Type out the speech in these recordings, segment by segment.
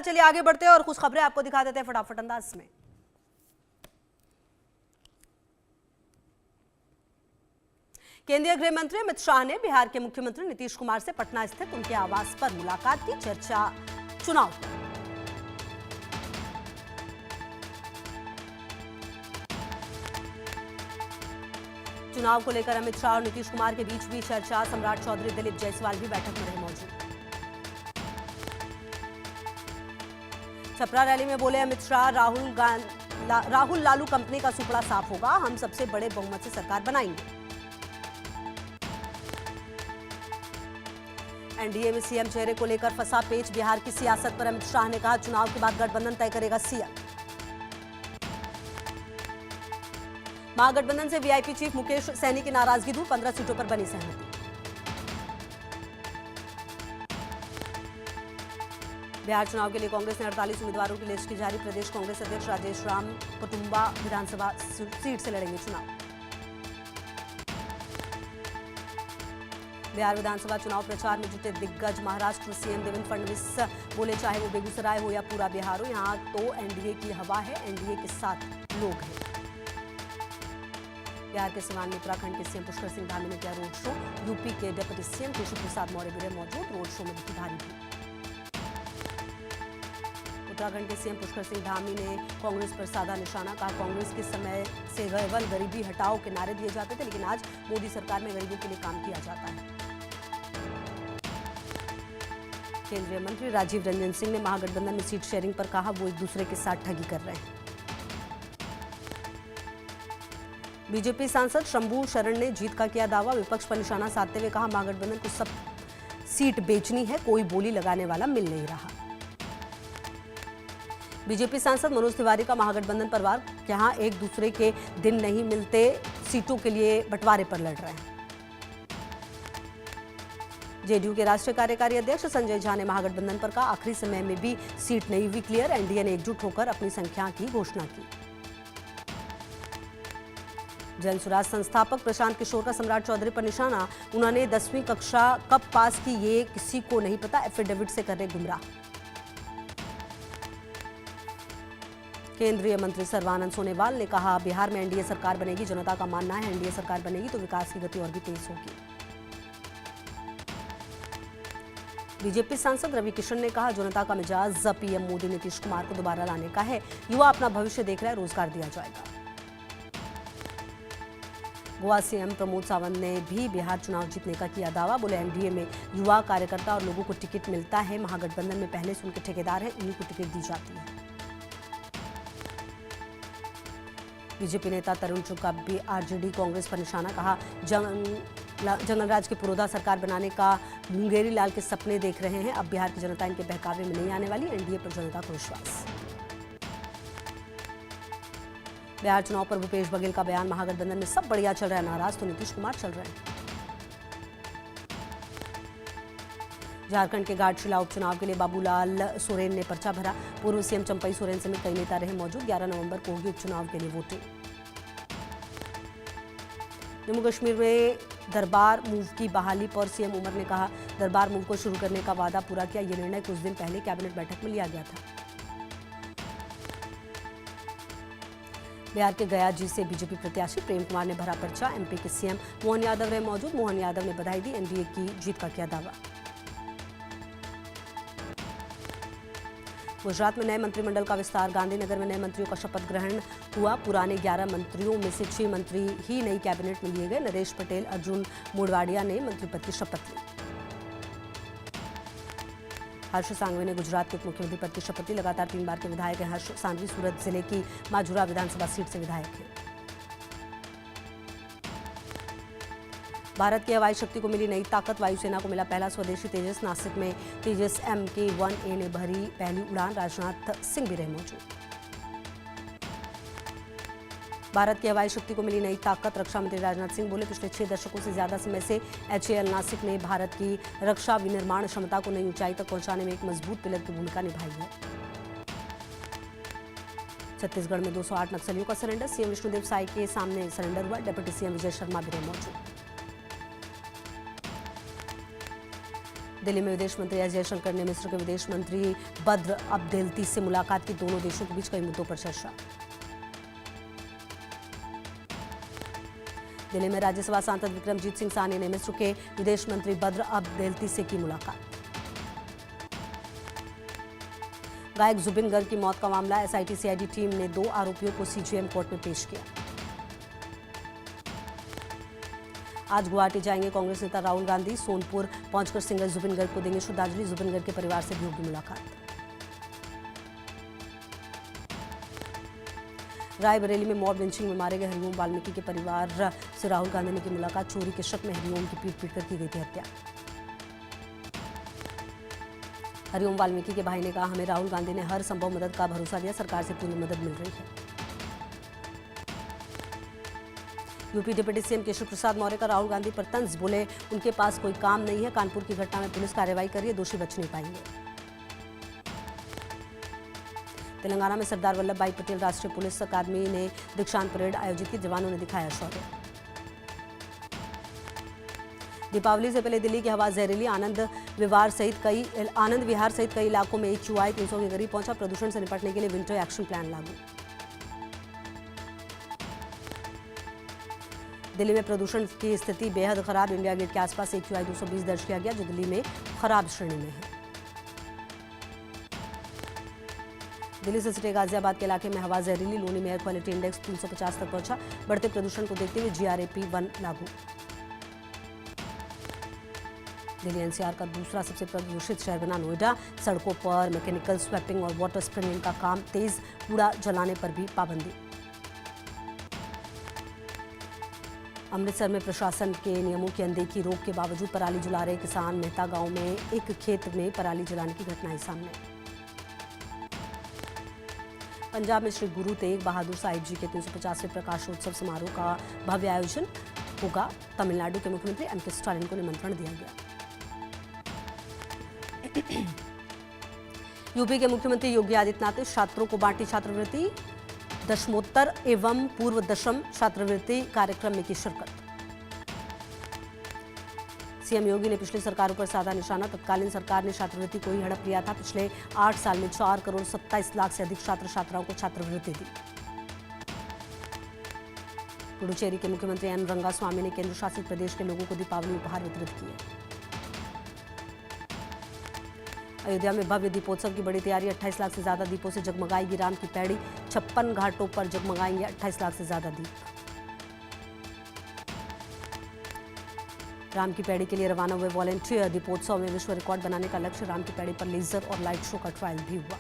चलिए आगे बढ़ते हैं और कुछ खबरें आपको दिखा देते हैं फटाफट अंदाज में। केंद्रीय गृह मंत्री अमित शाह ने बिहार के मुख्यमंत्री नीतीश कुमार से पटना स्थित उनके आवास पर मुलाकात की। चर्चा चुनाव। चुनाव को लेकर अमित शाह और नीतीश कुमार के बीच भी चर्चा। सम्राट चौधरी, दिलीप जायसवाल भी बैठक में रहे मौजूद। छपरा रैली में बोले अमित शाह, राहुल लालू कंपनी का सुपड़ा साफ होगा, हम सबसे बड़े बहुमत से सरकार बनाएंगे। एनडीए में सीएम चेहरे को लेकर फंसा पेच। बिहार की सियासत पर अमित शाह ने कहा, चुनाव के बाद गठबंधन तय करेगा सीएम। महागठबंधन से वीआईपी चीफ मुकेश सैनी की नाराजगी दूर, 15 सीटों पर बनी सहमति। बिहार चुनाव के लिए कांग्रेस ने 48 उम्मीदवारों की लिस्ट की जारी। प्रदेश कांग्रेस अध्यक्ष राजेश राम कुटुंबा विधानसभा सीट से लड़ेंगे चुनाव। बिहार विधानसभा चुनाव प्रचार में जुटे दिग्गज। महाराष्ट्र सीएम देवेंद्र फडणवीस बोले, चाहे वो बेगूसराय हो या पूरा बिहार हो, यहाँ तो एनडीए की हवा है, एनडीए के साथ लोग हैं। बिहार के सिवान में उत्तराखंड के सीएम पुष्कर सिंह धामी ने किया रोड शो। यूपी के डिप्टी सीएम केशव प्रसाद मौर्य भी रहे मौजूद। रोड शो में दिखी भारी भीड़। उत्तराखंड के सीएम पुष्कर सिंह धामी ने कांग्रेस पर साधा निशाना। कहा, कांग्रेस के समय से केवल गरीबी हटाओ के नारे दिए जाते थे, लेकिन आज मोदी सरकार में गरीबों के लिए काम किया जाता है। केंद्रीय मंत्री राजीव रंजन सिंह ने महागठबंधन में सीट शेयरिंग पर कहा, वो एक दूसरे के साथ ठगी कर रहे हैं। बीजेपी सांसद शंभू शरण ने जीत का किया दावा। विपक्ष पर निशाना साधते हुए कहा, महागठबंधन को सब सीट बेचनी है, कोई बोली लगाने वाला मिल नहीं रहा। बीजेपी सांसद मनोज तिवारी का महागठबंधन पर वार। यहां एक दूसरे के दिन नहीं मिलते, सीटों के लिए बंटवारे पर लड़ रहे हैं। जेडीयू के राष्ट्रीय कार्यकारी अध्यक्ष संजय झा ने महागठबंधन पर कहा, आखिरी समय में भी सीट नहीं हुई क्लियर, एनडीए ने एकजुट होकर अपनी संख्या की घोषणा की। जन सुराज संस्थापक प्रशांत किशोर का सम्राट चौधरी पर निशाना। उन्होंने 10वीं कक्षा कब पास की ये किसी को नहीं पता, एफिडेविट से कर रहे गुमराह। केंद्रीय मंत्री सर्बानंद सोनोवाल ने कहा, बिहार में एनडीए सरकार बनेगी। जनता का मानना है एनडीए सरकार बनेगी तो विकास की गति और भी तेज होगी। बीजेपी सांसद रवि किशन ने कहा, जनता का मिजाज पीएम मोदी नीतीश कुमार को दोबारा लाने का है। युवा अपना भविष्य देख रहा है, रोजगार दिया जाएगा। गोवा सीएम प्रमोद सावंत ने भी बिहार चुनाव जीतने का किया दावा। बोले, एनडीए में युवा कार्यकर्ता और लोगों को टिकट मिलता है। महागठबंधन में पहले से उनके ठेकेदार हैं, उन्हीं को टिकट दी जाती है। बीजेपी नेता तरुण चुग का भी आरजेडी कांग्रेस पर निशाना। कहा, जंगलराज के पुरोधा सरकार बनाने का मुंगेरी लाल के सपने देख रहे हैं। अब बिहार की जनता इनके बहकावे में नहीं आने वाली, एनडीए पर जनता को विश्वास। बिहार चुनाव पर भूपेश बघेल का बयान। महागठबंधन में सब बढ़िया चल रहा है, नाराज तो नीतीश कुमार चल रहे हैं। झारखंड के घाटशिला उपचुनाव के लिए बाबूलाल सोरेन ने पर्चा भरा। पूर्व सीएम चंपई सोरेन समेत कई नेता रहे मौजूद। 11 नवंबर को होगी उपचुनाव के लिए वोटिंग। जम्मू कश्मीर में दरबार मूव की बहाली पर सीएम उमर ने कहा, दरबार मूव को शुरू करने का वादा पूरा किया। यह निर्णय कुछ दिन पहले कैबिनेट बैठक में लिया गया था। बिहार के गया जी से बीजेपी प्रत्याशी प्रेम कुमार ने भरा पर्चा। एमपी के सीएम मोहन यादव रहे मौजूद। मोहन यादव ने बधाई दी, एनडीए की जीत का किया दावा। गुजरात में नए मंत्रिमंडल का विस्तार। गांधीनगर में नए मंत्रियों का शपथ ग्रहण हुआ। पुराने 11 मंत्रियों में से 6 मंत्री ही नई कैबिनेट में लिए गए। नरेश पटेल, अर्जुन मोडवाडिया ने मंत्री पद की शपथ ली। हर्ष सांघवी ने गुजरात के उप मुख्यमंत्री पद की शपथ ली। लगातार 3 बार के विधायक हैं हर्ष सांघवी। सूरत जिले की माजुरा विधानसभा सीट से विधायक हैं। भारत की हवाई शक्ति को मिली नई ताकत। वायुसेना को मिला पहला स्वदेशी तेजस। नासिक में तेजस MK-1A ने भरी पहली उड़ान। राजनाथ सिंह भी रहे मौजूद। भारत की हवाई शक्ति को मिली नई ताकत। रक्षा मंत्री राजनाथ सिंह बोले, पिछले 6 दशकों से ज्यादा समय से HAL नासिक ने भारत की रक्षा विनिर्माण क्षमता को नई ऊंचाई तक पहुंचाने में एक मजबूत पिलर की भूमिका निभाई है। छत्तीसगढ़ में 208 नक्सलियों का सरेंडर। सीएम विष्णुदेव साय के सामने सरेंडर हुआ। डिप्टी सीएम विजय शर्मा भी रहे मौजूद। दिल्ली में विदेश मंत्री एस जयशंकर ने मिस्र के विदेश मंत्री बद्र अब्देल्ती से मुलाकात की। दोनों देशों के बीच कई मुद्दों पर चर्चा। दिल्ली में राज्यसभा सांसद विक्रमजीत सिंह सानी ने मिस्र के विदेश मंत्री बद्र अब्देल्ती से की मुलाकात। गायक जुबिन गर्ग की मौत का मामला, एसआईटी सीआईडी टीम ने 2 आरोपियों को सीजेएम कोर्ट में पेश किया। आज गुवाहाटी जाएंगे कांग्रेस नेता राहुल गांधी। सोनपुर पहुंचकर सिंगर जुबिन गर्ग को देंगे श्रद्धांजलि। जुबिन गर्ग के परिवार से भी होगी मुलाकात। रायबरेली में मॉब लिंचिंग में मारे गए हरिओम वाल्मीकि के परिवार से राहुल गांधी ने की मुलाकात। चोरी के शक में हरिओम की पीट कर की गई थी हत्या। हरिओम वाल्मीकि के भाई ने कहा, हमें राहुल गांधी ने हर संभव मदद का भरोसा दिया। सरकार से पूरी मदद मिल रही है। UP deputy CM Keshav Prasad Maurya का राहुल गांधी पर तंज, बोले उनके पास कोई काम नहीं है। कानपुर की घटना में पुलिस कार्रवाई कर रही है, दोषी बच नहीं पाएंगे। तेलंगाना में सरदार वल्लभ भाई पटेल राष्ट्रीय पुलिस अकादमी ने दीक्षांत परेड आयोजित की। जवानों ने दिखाया शौर्य। दीपावली से पहले दिल्ली की हवा जहरीली। आनंद विहार सहित कई इलाकों में AQI 300 के करीब पहुंचा। प्रदूषण से निपटने के लिए विंटर एक्शन प्लान लागू। दिल्ली में प्रदूषण की स्थिति बेहद खराब। इंडिया गेट के आसपास AQI 220 दर्ज किया गया, जो दिल्ली में खराब श्रेणी में है। दिल्ली से सटे गाजियाबाद के इलाके में हवा जहरीली। लोनी में एयर क्वालिटी इंडेक्स 350 तक पहुंचा। बढ़ते प्रदूषण को देखते हुए GRAP 1 लागू। दिल्ली NCR का दूसरा सबसे प्रदूषित शहर बना नोएडा। सड़कों पर मैकेनिकल स्वेपिंग और वाटर स्प्रिंकलिंग का काम तेज। कूड़ा जलाने पर भी पाबंदी। अमृतसर में प्रशासन के नियमों की अनदेखी, रोक के बावजूद पराली जला रहे किसान। मेहता गांव में एक खेत में पराली जलाने की घटना आई सामने। पंजाब में श्री गुरु तेग बहादुर साहिब जी के 350वें प्रकाशोत्सव समारोह का भव्य आयोजन होगा। तमिलनाडु के मुख्यमंत्री M.K. स्टालिन को निमंत्रण दिया गया। यूपी के मुख्यमंत्री योगी आदित्यनाथ ने छात्रों को बांटी छात्रवृत्ति। दशमोत्तर एवं पूर्व दशम छात्रवृत्ति कार्यक्रम में की शिरकत। सीएम योगी ने पिछली सरकारों पर साधा निशाना। तत्कालीन सरकार ने छात्रवृत्ति को ही हड़प लिया था। पिछले 8 साल में 4 करोड़ 27 लाख से अधिक छात्र छात्राओं को छात्रवृत्ति दी। पुडुचेरी के मुख्यमंत्री एन रंगास्वामी ने केंद्र शासित प्रदेश के लोगों को दीपावली उपहार वितरित किए। अयोध्या में भव्य दीपोत्सव की बड़ी तैयारी। 28 लाख से ज्यादा दीपों से जगमगाएगी राम की पैड़ी। 56 घाटों पर जगमगाएंगे 28 लाख से ज्यादा दीप। राम की पैड़ी के लिए रवाना हुए वॉलंटियर। दीपोत्सव में विश्व रिकॉर्ड बनाने का लक्ष्य। राम की पैड़ी पर लेजर और लाइट शो का ट्रायल भी हुआ।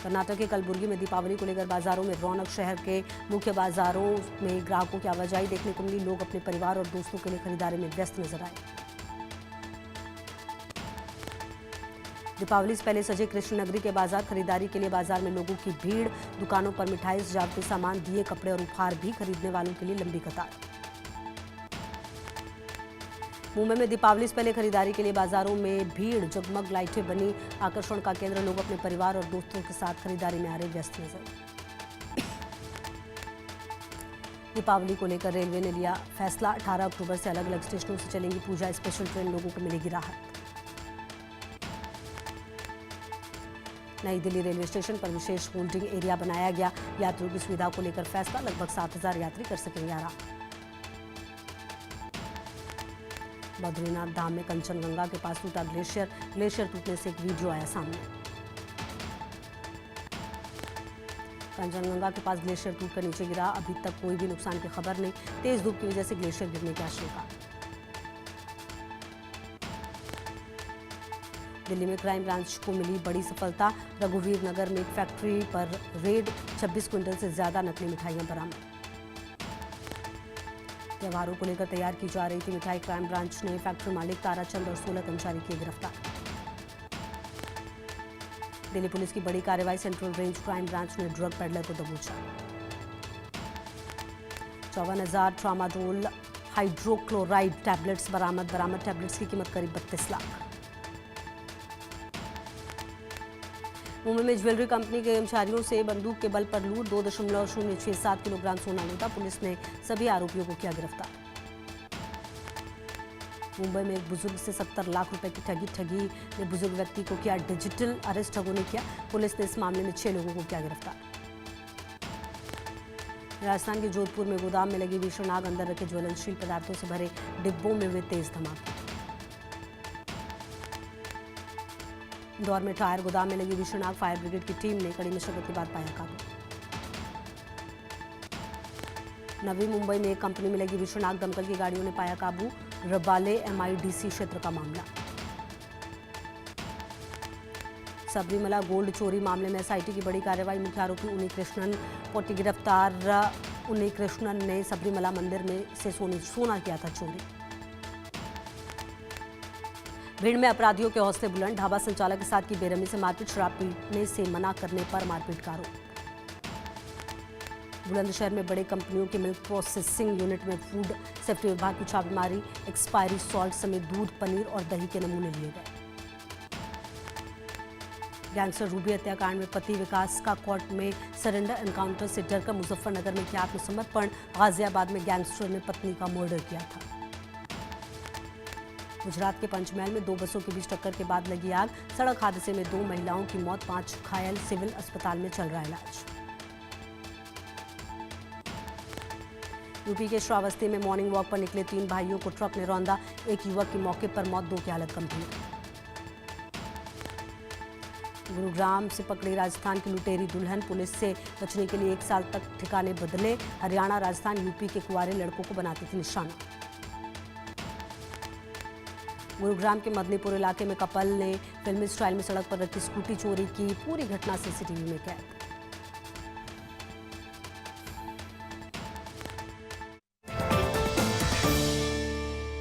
कर्नाटक के कलबुर्गी में दीपावली को लेकर बाजारों में रौनक। शहर के मुख्य बाजारों में ग्राहकों की आवाजाही देखने को मिली। लोग अपने परिवार और दोस्तों के लिए खरीदारी में व्यस्त नजर आए। दीपावली से पहले सजे कृष्ण नगरी के बाजार। खरीदारी के लिए बाजार में लोगों की भीड़। दुकानों पर मिठाई, सजावटी सामान, दिए, कपड़े और उपहार भी खरीदने वालों के लिए लंबी कतार। मुंबई में दीपावली से पहले खरीदारी के लिए बाजारों में भीड़। जगमग लाइटें बनी आकर्षण का केंद्र। लोग अपने परिवार और दोस्तों के साथ खरीदारी में आ रहे व्यस्त नजर। दीपावली को लेकर रेलवे ने लिया फैसला। 18 अक्टूबर से अलग अलग स्टेशनों से चलेंगी पूजा स्पेशल ट्रेन। लोगों को मिलेगी राहत। नई दिल्ली रेलवे स्टेशन पर विशेष होल्डिंग एरिया बनाया गया। यात्रियों की सुविधा को लेकर फैसला। लगभग 7,000 यात्री कर सकेंगे आराम। बद्रीनाथ धाम में कंचनगंगा के पास टूटा ग्लेशियर टूटने से एक वीडियो आया सामने। कंचनगंगा के पास ग्लेशियर टूटकर नीचे गिरा। अभी तक कोई भी नुकसान की खबर नहीं। तेज धूप की वजह से ग्लेशियर गिरने की आशंका। दिल्ली में क्राइम ब्रांच को मिली बड़ी सफलता। रघुवीर नगर में एक फैक्ट्री पर रेड। 26 क्विंटल से ज्यादा नकली मिठाइयां बरामद। त्योहारों को लेकर तैयार की जा रही थी मिठाई। क्राइम ब्रांच ने फैक्ट्री मालिक ताराचंद और 16 कर्मचारी किए गिरफ्तार। दिल्ली पुलिस की बड़ी कार्रवाई। सेंट्रल रेंज क्राइम ब्रांच ने ड्रग पेडलर को दबोचा। 54,000 ट्रामाडोल हाइड्रोक्लोराइड टैबलेट्स बरामद। टैबलेट्स की कीमत करीब 32 लाख। मुंबई में ज्वेलरी कंपनी के कर्मचारियों से बंदूक के बल पर लूट। 2.067 किलोग्राम सोना लूटा। पुलिस ने सभी आरोपियों को किया गिरफ्तार। मुंबई में एक बुजुर्ग से 70 लाख रुपए की ठगी ने बुजुर्ग व्यक्ति को किया डिजिटल अरेस्ट। ठगों ने किया। पुलिस ने इस मामले में 6 लोगों को किया गिरफ्तार। राजस्थान के जोधपुर में गोदाम में लगी भीषण आग, अंदर रखे ज्वलनशील पदार्थों से भरे डिब्बों में हुए तेज धमाके। इंदौर में टायर गोदाम में लगी भीषण आग, फायर ब्रिगेड की टीम ने कड़ी मशक्कत के बाद पाया काबू। नवी मुंबई में एक कंपनी में लगी भीषण आग, दमकल की गाड़ियों ने पाया काबू। रबाले MIDC क्षेत्र का मामला। सबरीमला गोल्ड चोरी मामले में SIT की बड़ी कार्रवाई, मुख्य आरोपी उन्नी कृष्णन को गिरफ्तार। उन्नी कृष्णन ने सबरीमला मंदिर में से सोना किया था चोरी। भीड़ में अपराधियों के हौसले बुलंद, ढाबा संचालक के साथ की बेरहमी से मारपीट, शराब पीने से मना करने पर मारपीट का आरोप। बुलंदशहर में बड़े कंपनियों के मिल्क प्रोसेसिंग यूनिट में फूड सेफ्टी विभाग की छापेमारी, एक्सपायरी सॉल्ट समेत दूध, पनीर और दही के नमूने लिए गए। गैंगस्टर रूबी हत्याकांड में पति विकास का कोर्ट में सरेंडर, एनकाउंटर से डरकर मुजफ्फरनगर में किया आत्मसमर्पण। गाजियाबाद में गैंगस्टर ने पत्नी का मर्डर किया था। गुजरात के पंचमहल में 2 बसों के बीच टक्कर के बाद लगी आग, सड़क हादसे में 2 महिलाओं की मौत, 5 घायल, सिविल अस्पताल में चल रहा इलाज। यूपी के श्रावस्ती में मॉर्निंग वॉक पर निकले 3 भाइयों को ट्रक ने रौंदा, एक युवक की मौके पर मौत, 2 की हालत गंभीर। गुरुग्राम से पकड़ी राजस्थान की लुटेरी दुल्हन, पुलिस से बचने के लिए 1 साल तक ठिकाने बदले। हरियाणा, राजस्थान, यूपी के कुंवारे लड़कों को बनाती थी निशाना। गुरुग्राम के मदनीपुर इलाके में कपल ने फिल्मी स्टाइल में सड़क पर रखी स्कूटी चोरी की, पूरी घटना CCTV में कैद।